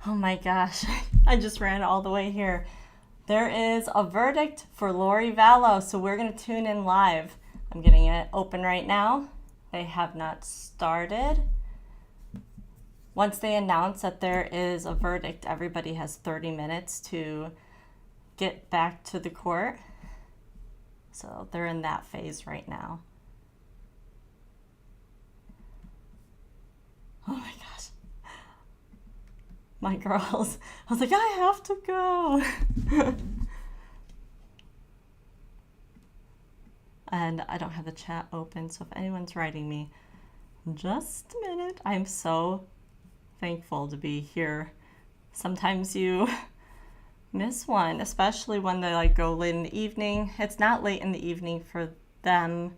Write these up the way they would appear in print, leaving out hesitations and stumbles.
Oh my gosh, I just ran all the way here. There is a verdict for Lori Vallow, so we're going to tune in live. I'm getting it open right now. They have not started. Once they announce that there is a verdict, everybody has 30 minutes to get back to the court. So they're in that phase right now. Oh my gosh. My girls. I was like, I have to go. And I don't have the chat open, so if anyone's writing me, just a minute. I'm so thankful to be here. Sometimes you miss one, especially when they like go late in the evening. It's not late in the evening for them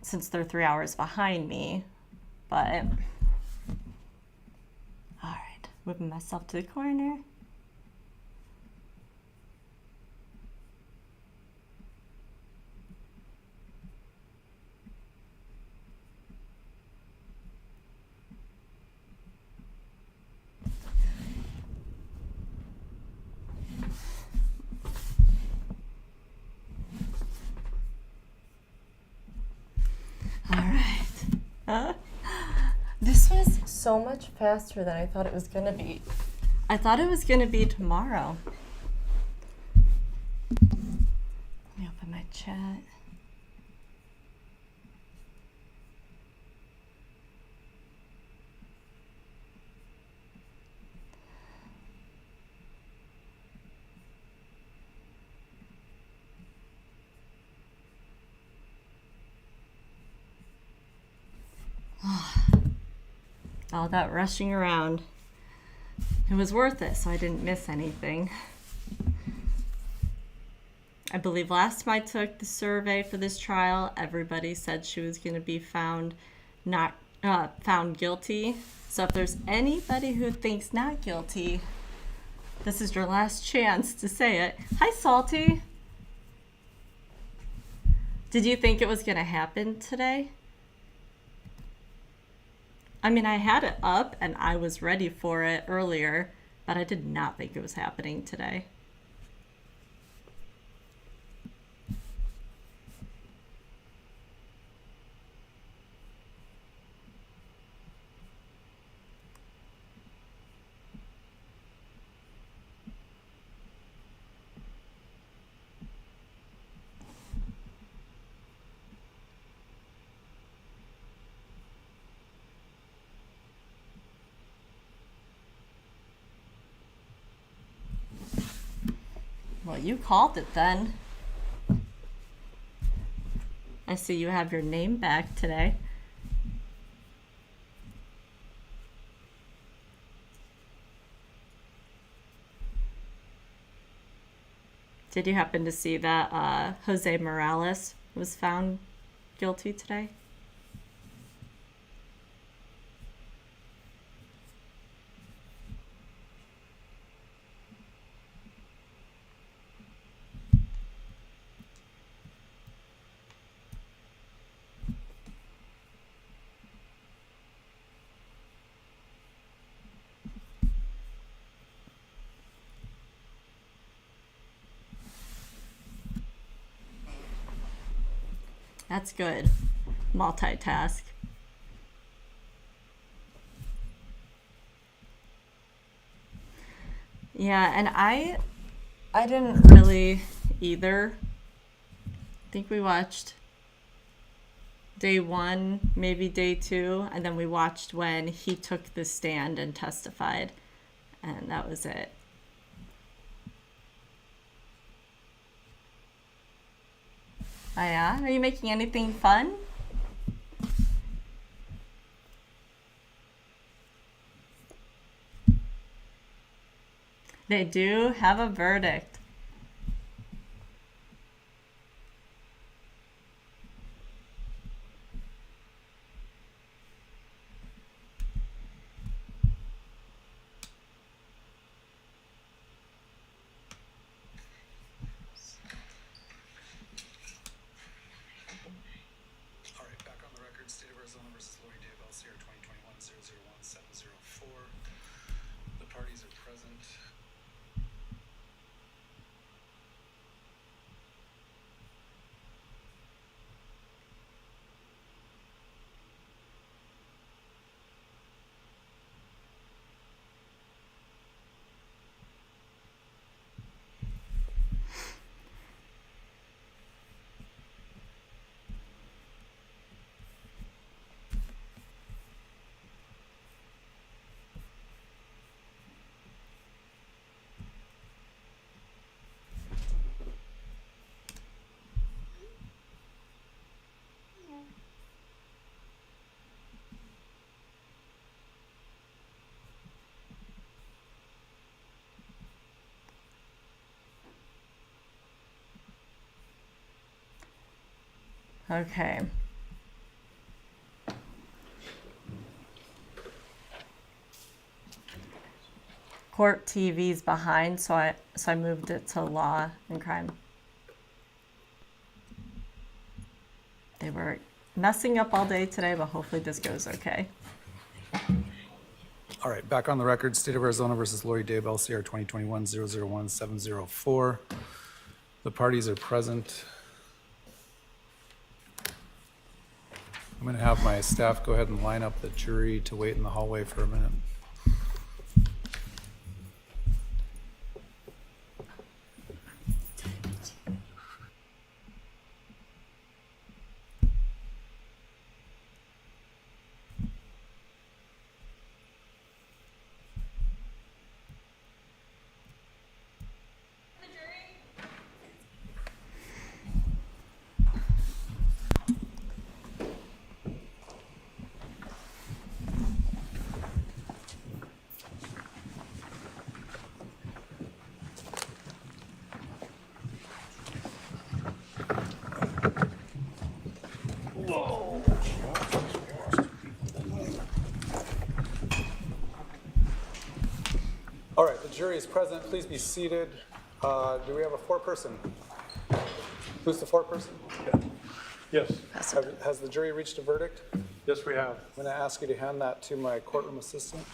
since they're 3 hours behind me, but all right, whipping myself to the corner. All right. This was so much faster than I thought it was going to be. I thought it was going to be tomorrow. Let me open my chat. All that rushing around. It was worth it, so I didn't miss anything. I believe last time I took the survey for this trial, everybody said she was going to be found guilty. So if there's anybody who thinks not guilty, this is your last chance to say it. Hi, Salty. Did you think it was going to happen today? I mean, I had it up and I was ready for it earlier, but I did not think it was happening today. Well, you called it then. I see you have your name back today. Did you happen to see that Jose Morales was found guilty today? That's good. Multitask. Yeah, and I didn't really either. I think we watched day 1, maybe day 2, and then we watched when he took the stand and testified, and that was it. Oh yeah? Are you making anything fun? They do have a verdict. All right, back on the record. State of Arizona versus Lori Daybell, Sierra 2021-001704. The parties are present. Okay. Court TV's behind, so I moved it to law and crime. They were messing up all day today, but hopefully this goes okay. All right, back on the record. State of Arizona versus Lori Daybell, CR 2021-001-704. The parties are present. I'm going to have my staff go ahead and line up the jury to wait in the hallway for a minute. All right, the jury is present. Please be seated. Do we have a foreperson? Who's the foreperson? Yes, Has the jury reached a verdict? yes, we have. I'm going to ask you to hand that to my courtroom assistant.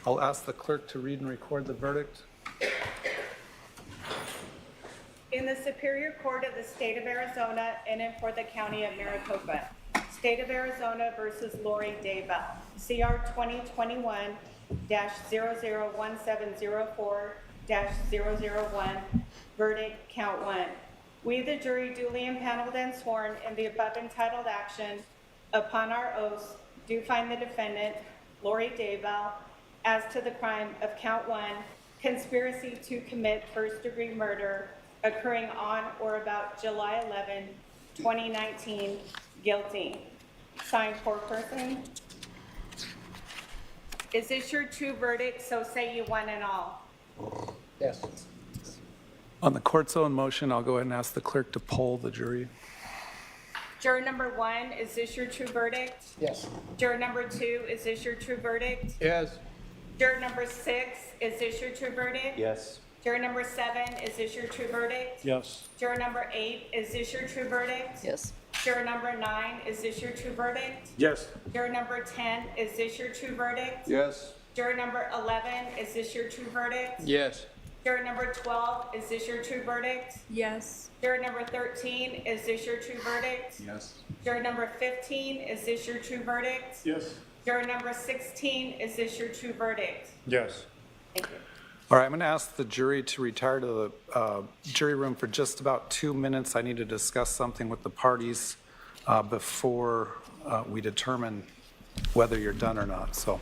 I'll ask the clerk to read and record the verdict. In the Superior Court of the State of Arizona in and for the County of Maricopa, State of Arizona versus Lori Daybell, CR 2021-001704-001, verdict count 1. We, the jury, duly impaneled and sworn in the above entitled action, upon our oaths, do find the defendant, Lori Daybell, as to the crime of count 1, conspiracy to commit first-degree murder occurring on or about July 11, 2019, guilty. Signed, foreperson. Is this your true verdict, so say you one and all? Yes. On the court's own motion, I'll go ahead and ask the clerk to poll the jury. Juror number 1, is this your true verdict? Yes. Juror number 2, is this your true verdict? Yes. Juror number 6, is this your true verdict? Yes. Juror number 7, is this your true verdict? Yes. Juror number 8, is this your true verdict? Yes. Juror number 9, is this your true verdict? Yes. Juror number 10, is this your true verdict? Yes. Juror number 11, is this your true verdict? Yes. Juror number 12, is this your true verdict? Yes. Juror number 13, is this your true verdict? Yes. Juror number 15, is this your true verdict? Yes. Juror number 16, is this your true verdict? Yes. Thank you. All right, I'm going to ask the jury to retire to the jury room for just about 2 minutes. I need to discuss something with the parties before we determine whether you're done or not. So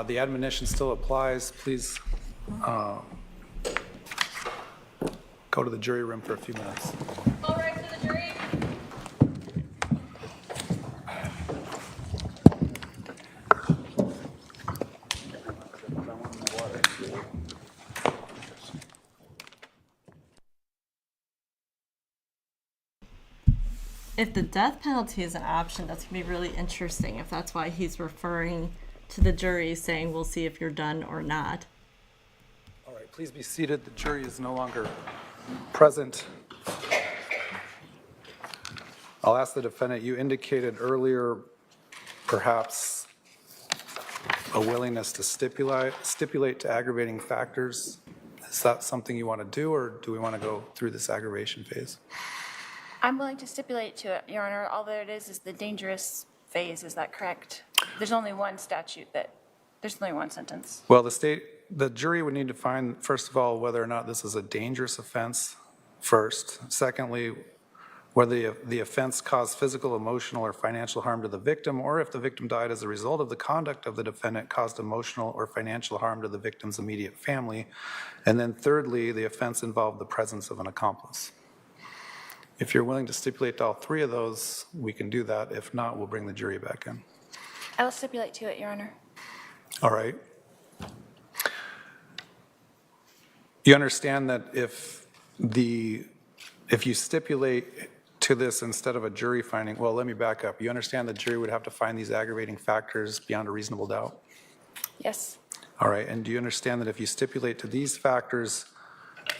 the admonition still applies. Please go to the jury room for a few minutes. All right for the jury. If the death penalty is an option, that's going to be really interesting if that's why he's referring to the jury saying, we'll see if you're done or not. All right, right, please be seated. The jury is no longer present. I'll ask the defendant, you indicated earlier perhaps a willingness to stipulate to aggravating factors. Is that something you want to do, or do we want to go through this aggravation phase? I'm willing to stipulate to it, Your Honor. All that it is the dangerous phase. Is that correct? There's only one statute there's only one sentence. Well, the jury would need to find, first of all, whether or not this is a dangerous offense first. Secondly, whether the offense caused physical, emotional, or financial harm to the victim, or if the victim died as a result of the conduct of the defendant caused emotional or financial harm to the victim's immediate family. And then thirdly, the offense involved the presence of an accomplice. If you're willing to stipulate to all three of those, we can do that. If not, we'll bring the jury back in. I will stipulate to it, Your Honor. All right. You understand that if you stipulate to this instead of a jury finding, well, let me back up. You understand the jury would have to find these aggravating factors beyond a reasonable doubt? Yes. All right. And do you understand that if you stipulate to these factors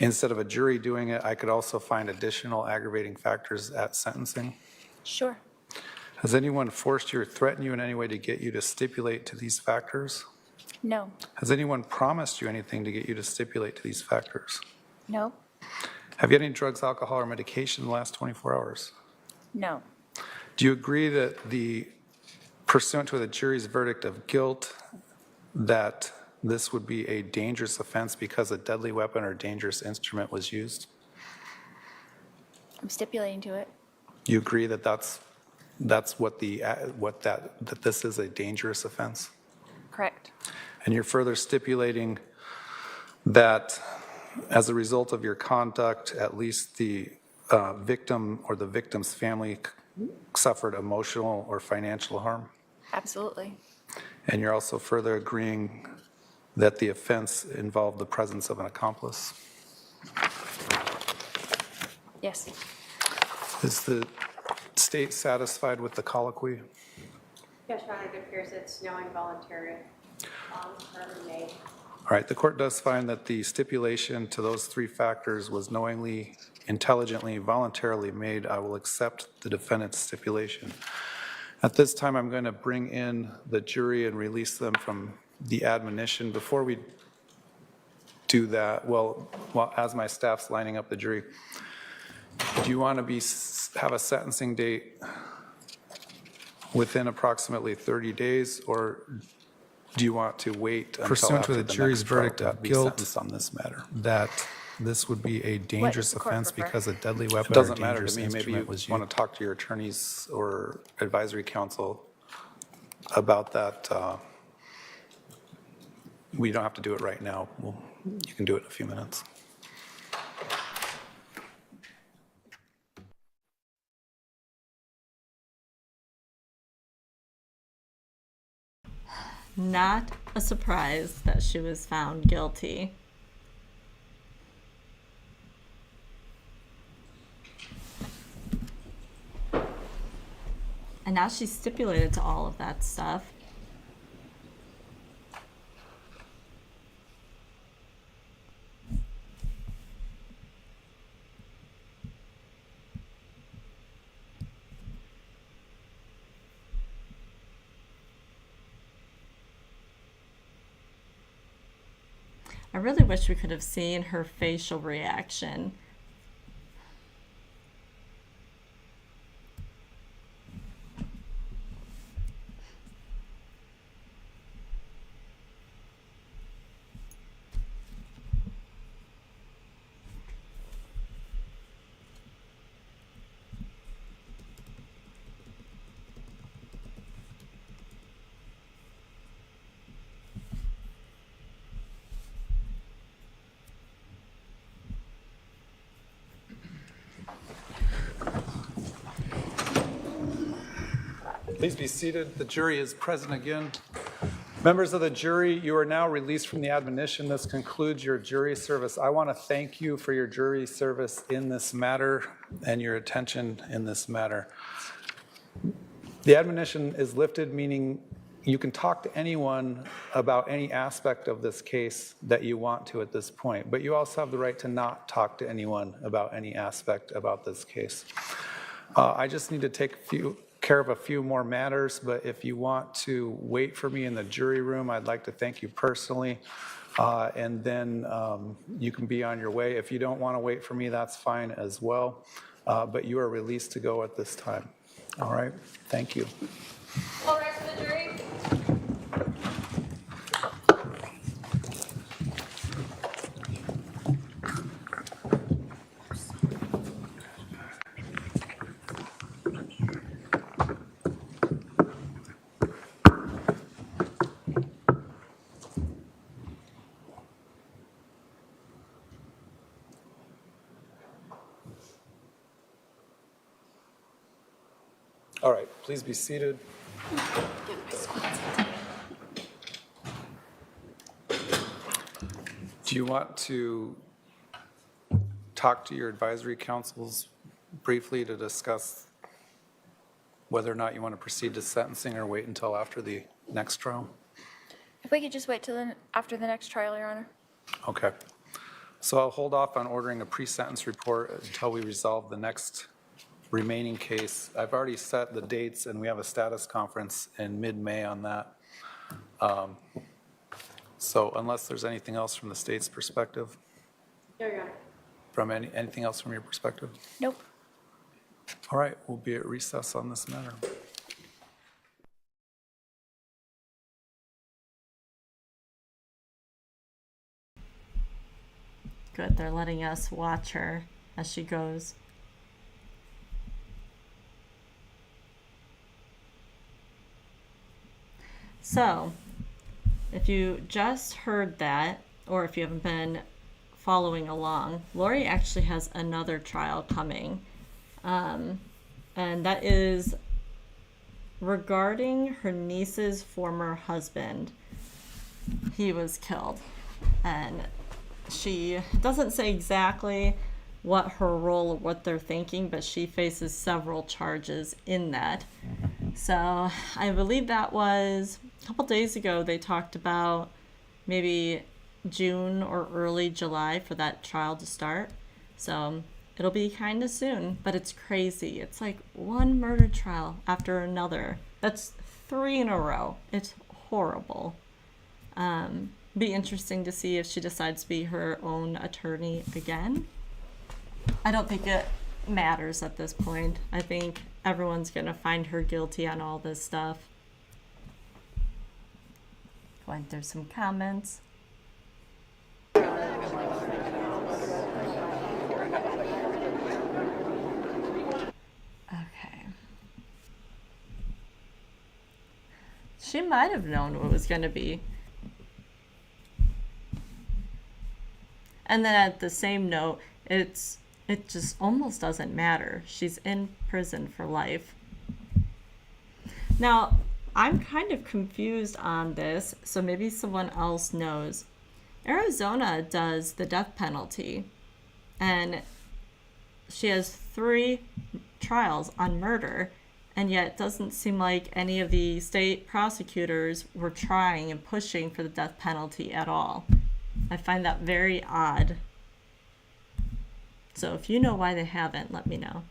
instead of a jury doing it, I could also find additional aggravating factors at sentencing? Sure. Has anyone forced you or threatened you in any way to get you to stipulate to these factors? No. Has anyone promised you anything to get you to stipulate to these factors? No. Have you had any drugs, alcohol, or medication in the last 24 hours? No. Do you agree that pursuant to the jury's verdict of guilt, that this would be a dangerous offense because a deadly weapon or dangerous instrument was used? I'm stipulating to it. You agree that that this is a dangerous offense? Correct. And you're further stipulating that as a result of your conduct, at least the victim or the victim's family suffered emotional or financial harm? Absolutely. And you're also further agreeing that the offense involved the presence of an accomplice? Yes. Is the state satisfied with the colloquy? Yes, Your Honor, it appears it's knowing voluntary made. All right, the court does find that the stipulation to those three factors was knowingly, intelligently, voluntarily made. I will accept the defendant's stipulation. At this time, I'm going to bring in the jury and release them from the admonition. Before we do that, well, as my staff's lining up the jury, do you want to have a sentencing date within approximately 30 days, or do you want to wait until Pursuant after to the the jury's next trial verdict to of be guilt, sentenced on this matter? that this would be a dangerous the court offense prefer? because a deadly weapon It or doesn't matter to dangerous me. Maybe you instrument was want used? to talk to your attorneys or advisory counsel about that. We don't have to do it right now. You can do it in a few minutes. Not a surprise that she was found guilty. And now she's stipulated to all of that stuff. I really wish we could have seen her facial reaction. Please be seated. The jury is present again. Members of the jury, you are now released from the admonition. This concludes your jury service. I want to thank you for your jury service in this matter and your attention in this matter. The admonition is lifted, meaning you can talk to anyone about any aspect of this case that you want to at this point, but you also have the right to not talk to anyone about any aspect about this case. I just need to take care of a few more matters, but if you want to wait for me in the jury room, I'd like to thank you personally, and then you can be on your way. If you don't want to wait for me, that's fine as well, but you are released to go at this time. All right, thank you. All right, for the jury. All right, please be seated. Do you want to talk to your advisory councils briefly to discuss whether or not you want to proceed to sentencing or wait until after the next trial? If we could just wait till after the next trial, Your Honor. Okay. So I'll hold off on ordering a pre-sentence report until we resolve the next remaining case. I've already set the dates, and we have a status conference in mid-May on that. So unless there's anything else from the state's perspective, No, Your Honor. from anything else from your perspective? Nope. All right, we'll be at recess on this matter. Good, they're letting us watch her as she goes. So, if you just heard that, or if you haven't been following along, Lori actually has another trial coming. And that is regarding her niece's former husband. He was killed. And she doesn't say exactly what her role or what they're thinking, but she faces several charges in that. So I believe that was a couple days ago they talked about maybe June or early July for that trial to start. So it'll be kind of soon, but it's crazy. It's like one murder trial after another. That's 3 in a row. It's horrible. Be interesting to see if she decides to be her own attorney again. I don't think it matters at this point. I think everyone's gonna find her guilty on all this stuff. Going through some comments. Okay. She might have known what it was gonna be. And then at the same note, it just almost doesn't matter. She's in prison for life. Now, I'm kind of confused on this, so maybe someone else knows. Arizona does the death penalty, and she has 3 trials on murder, and yet it doesn't seem like any of the state prosecutors were trying and pushing for the death penalty at all. I find that very odd. So if you know why they haven't, let me know.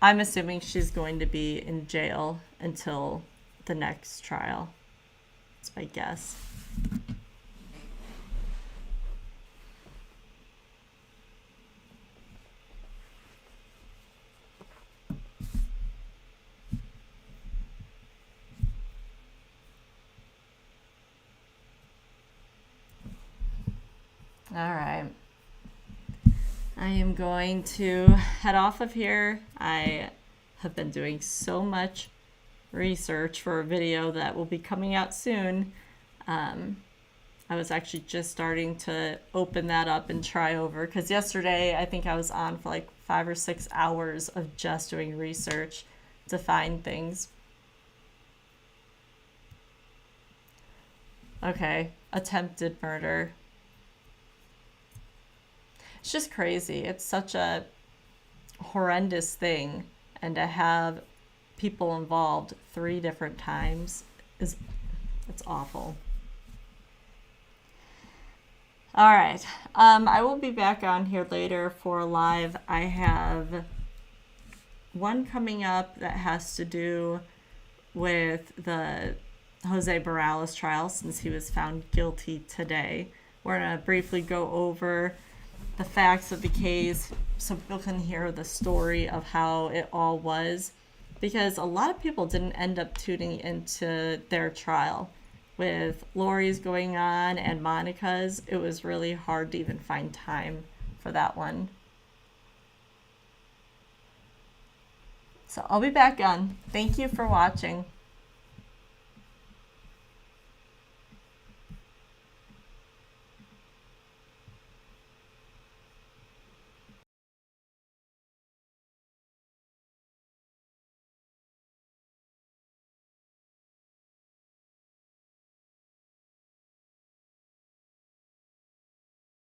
I'm assuming she's going to be in jail until the next trial. That's my guess. All right. I am going to head off of here. I have been doing so much research for a video that will be coming out soon. I was actually just starting to open that up and try over because yesterday I think I was on for like 5 or 6 hours of just doing research to find things. Okay, attempted murder. It's just crazy. It's such a horrendous thing, and to have people involved 3 different times it's awful. All right, I will be back on here later for live. I have one coming up that has to do with the Jose Morales trial, since he was found guilty today. We're going to briefly go over the facts of the case so people can hear the story of how it all was, because a lot of people didn't end up tuning into their trial. With Lori's going on and Monica's, it was really hard to even find time for that one. So I'll be back on. Thank you for watching.